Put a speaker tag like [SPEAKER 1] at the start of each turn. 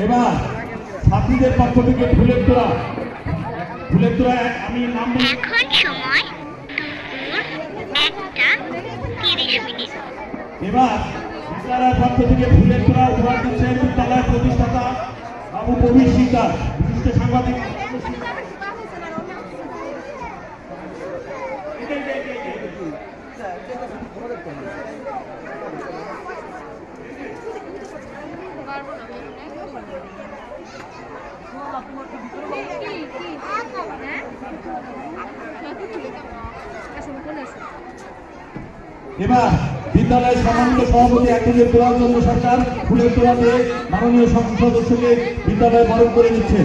[SPEAKER 1] এবার ছাত্রীদের পক্ষ থেকে ফুলের তোড়া আমি নাম
[SPEAKER 2] এখন সময় দুপুর 1:30।
[SPEAKER 1] এবার বিদ্যালয়ের পক্ষ থেকে ফুলের তোড়া উপহার দিচ্ছেন বিদ্যালয়ের প্রতিষ্ঠাতা বাবু কবির শিকদার, বিশিষ্ট সাংবাদিক। এবার বিদ্যালয়ের সম্মানিত সভাপতি একজনের তোড়ার জন্য সরকার ফুলের তোড়া দিয়ে মাননীয় সংসদ সদস্যকে বিদ্যালয়ে বরণ করে নিচ্ছে।